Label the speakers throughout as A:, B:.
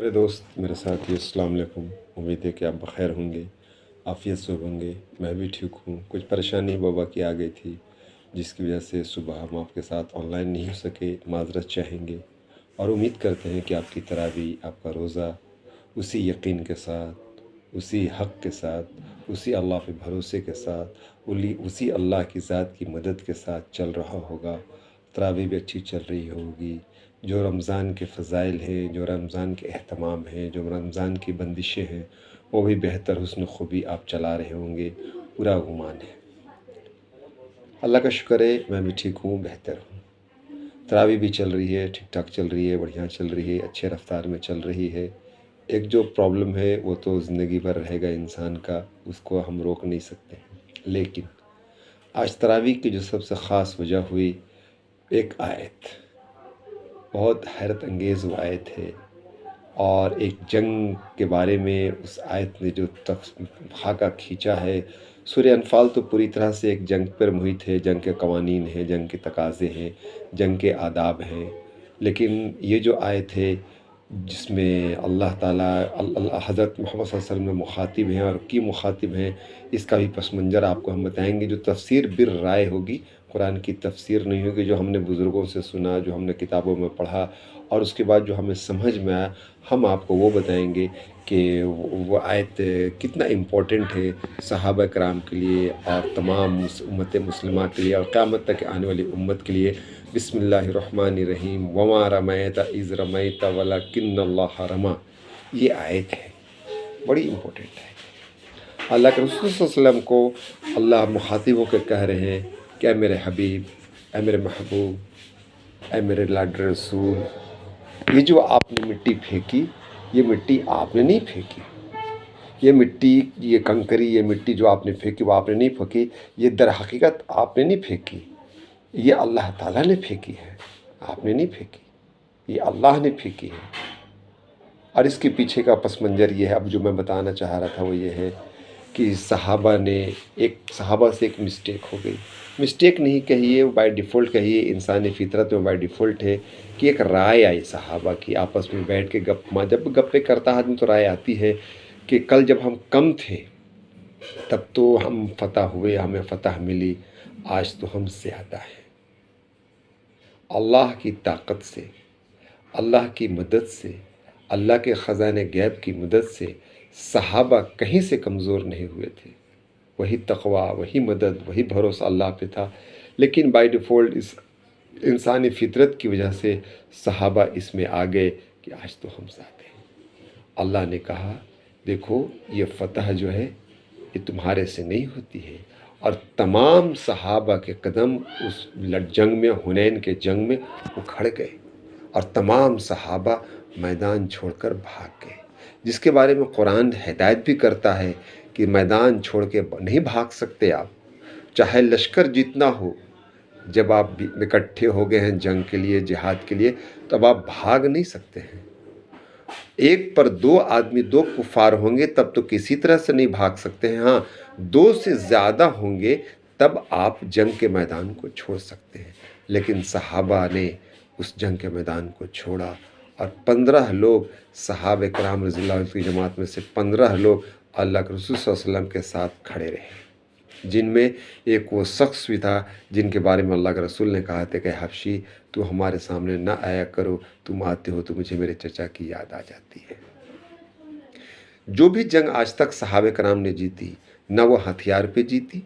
A: میرے دوست، میرے ساتھی، السلام علیکم۔ امید ہے کہ آپ بخیر ہوں گے، عافیت سے ہوں گے۔ میں بھی ٹھیک ہوں۔ کچھ پریشانی وبا کی آ گئی تھی، جس کی وجہ سے صبح ہم آپ کے ساتھ آن لائن نہیں ہو سکے، معذرت چاہیں گے، اور امید کرتے ہیں کہ آپ کی تراویح، آپ کا روزہ اسی یقین کے ساتھ، اسی حق کے ساتھ، اسی اللہ پہ بھروسے کے ساتھ، اسی اللہ کی ذات کی مدد کے ساتھ چل رہا ہوگا۔ تراویح بھی اچھی چل رہی ہوگی۔ جو رمضان کے فضائل ہیں، جو رمضان کے اہتمام ہیں، جو رمضان کی بندشیں ہیں، وہ بھی بہتر حسن خوبی آپ چلا رہے ہوں گے، پورا گمان ہے۔ اللہ کا شکر ہے، میں بھی ٹھیک ہوں، بہتر ہوں۔ تراویح بھی چل رہی ہے، ٹھیک ٹھاک چل رہی ہے، بڑھیا چل رہی ہے، اچھے رفتار میں چل رہی ہے۔ ایک جو پرابلم ہے وہ تو زندگی بھر رہے گا انسان کا، اس کو ہم روک نہیں سکتے، لیکن آج تراویح کی جو سب سے خاص وجہ ہوئی، ایک آیت، بہت حیرت انگیز وہ آیت ہے، اور ایک جنگ کے بارے میں اس آیت نے جو خاکہ کھینچا ہے۔ سورہ انفال تو پوری طرح سے ایک جنگ پر محیط ہے، جنگ کے قوانین ہیں، جنگ کے تقاضے ہیں، جنگ کے آداب ہیں، لیکن یہ جو آیت ہے جس میں اللہ تعالیٰ حضرت محمد صلی اللہ علیہ وسلم میں مخاطب ہیں اور کی مخاطب ہیں، اس کا بھی پس منظر آپ کو ہم بتائیں گے۔ جو تفسیر بالرائے ہوگی، قرآن کی تفسیر نہیں ہوگی، جو ہم نے بزرگوں سے سنا، جو ہم نے کتابوں میں پڑھا، اور اس کے بعد جو ہمیں سمجھ میں آیا، ہم آپ کو وہ بتائیں گے کہ وہ آیت کتنا امپورٹنٹ ہے صحابہ کرام کے لیے اور تمام امت مسلمہ کے لیے اور قیامت تک آنے والی امت کے لیے۔ بسم اللہ الرحمن الرحیم، وما رمیت اذ رمیت ولکن اللہ رمی، یہ آیت ہے، بڑی امپورٹنٹ ہے۔ اللہ کے رسول صلی اللہ علیہ وسلم کو اللہ مخاطب ہو کے کہہ رہے ہیں کہ اے میرے حبیب، اے میرے محبوب، اے میرے لاڈلے رسول، یہ جو آپ نے مٹی پھینکی، یہ مٹی آپ نے نہیں پھینکی، یہ مٹی، یہ کنکری، یہ مٹی جو آپ نے پھینکی وہ آپ نے نہیں پھینکی، یہ در حقیقت آپ نے نہیں پھینکی، یہ اللہ تعالیٰ نے پھینکی ہے، آپ نے نہیں پھینکی، یہ اللہ نے پھینکی ہے۔ اور اس کے پیچھے کا پس منظر یہ ہے، اب جو میں بتانا چاہ رہا تھا وہ یہ ہے کہ صحابہ سے ایک مسٹیک ہو گئی۔ مسٹیک نہیں کہیے، بائی ڈیفالٹ کہیے، انسانی فطرت میں بائی ڈیفالٹ ہے کہ ایک رائے آئی صحابہ کی، آپس میں بیٹھ کے جب گپے کرتا آدمی تو رائے آتی ہے کہ کل جب ہم کم تھے تب تو ہم فتح ہوئے، ہمیں فتح ملی، آج تو ہم زیادہ ہیں۔ اللہ کی طاقت سے، اللہ کی مدد سے، اللہ کے خزانہ غیب کی مدد سے صحابہ کہیں سے کمزور نہیں ہوئے تھے۔ وہی تقویٰ، وہی مدد، وہی بھروسہ اللہ پہ تھا، لیکن بائی ڈیفالٹ اس انسانی فطرت کی وجہ سے صحابہ اس میں آ گئے کہ آج تو ہم زیادہ ہیں۔ اللہ نے کہا دیکھو یہ فتح جو ہے یہ تمہارے سے نہیں ہوتی ہے، اور تمام صحابہ کے قدم اس جنگ میں، حنین کے جنگ میں اکھڑ گئے، اور تمام صحابہ میدان چھوڑ کر بھاگ گئے، جس کے بارے میں قرآن ہدایت بھی کرتا ہے کہ میدان چھوڑ کے نہیں بھاگ سکتے آپ، چاہے لشکر جتنا ہو، جب آپ اکٹھے ہو گئے ہیں جنگ کے لیے، جہاد کے لیے، تب آپ بھاگ نہیں سکتے ہیں۔ ایک پر دو آدمی، دو کفار ہوں گے تب تو کسی طرح سے نہیں بھاگ سکتے ہیں، ہاں دو سے زیادہ ہوں گے تب آپ جنگ کے میدان کو چھوڑ سکتے ہیں، لیکن صحابہ نے اس جنگ کے میدان کو چھوڑا، اور 15 لوگ صحابہ کرام رضی اللہ عنہ کی جماعت میں سے 15 لوگ اللہ کے رسول صلی اللہ علیہ وسلم کے ساتھ کھڑے رہے، جن میں ایک وہ شخص بھی تھا جن کے بارے میں اللہ کے رسول نے کہا تھا کہ حبشی تو ہمارے سامنے نہ آیا کرو، تم آتے ہو تو مجھے میرے چچا کی یاد آ جاتی ہے۔ جو بھی جنگ آج تک صحابہ کرام نے جیتی، نہ وہ ہتھیار پہ جیتی،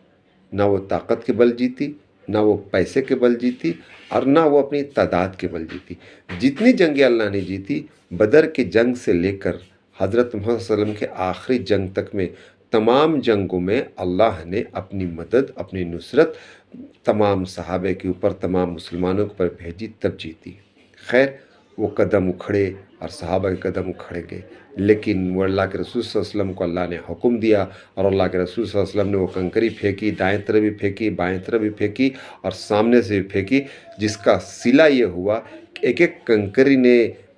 A: نہ وہ طاقت کے بل جیتی، نہ وہ پیسے کے بل جیتی، اور نہ وہ اپنی تعداد کے بل جیتی۔ جتنی جنگیں اللہ نے جیتی، بدر کی جنگ سے لے کر حضرت محمد صلی اللہ علیہ وسلم کے آخری جنگ تک میں، تمام جنگوں میں اللہ نے اپنی مدد، اپنی نصرت تمام صحابہ کے اوپر، تمام مسلمانوں کے اوپر بھیجی، تب جیتی۔ خیر وہ قدم اکھڑے اور صحابہ کے قدم اکھڑ گئے، لیکن وہ اللہ کے رسول صلی اللہ علیہ وسلم کو اللہ نے حکم دیا، اور اللہ کے رسول صلی اللہ علیہ وسلم نے وہ کنکری پھینکی، دائیں طرف بھی پھینکی، بائیں طرف بھی پھینکی، اور سامنے سے بھی پھینکی، جس کا صلہ یہ ہوا کہ ایک ایک کنکری نے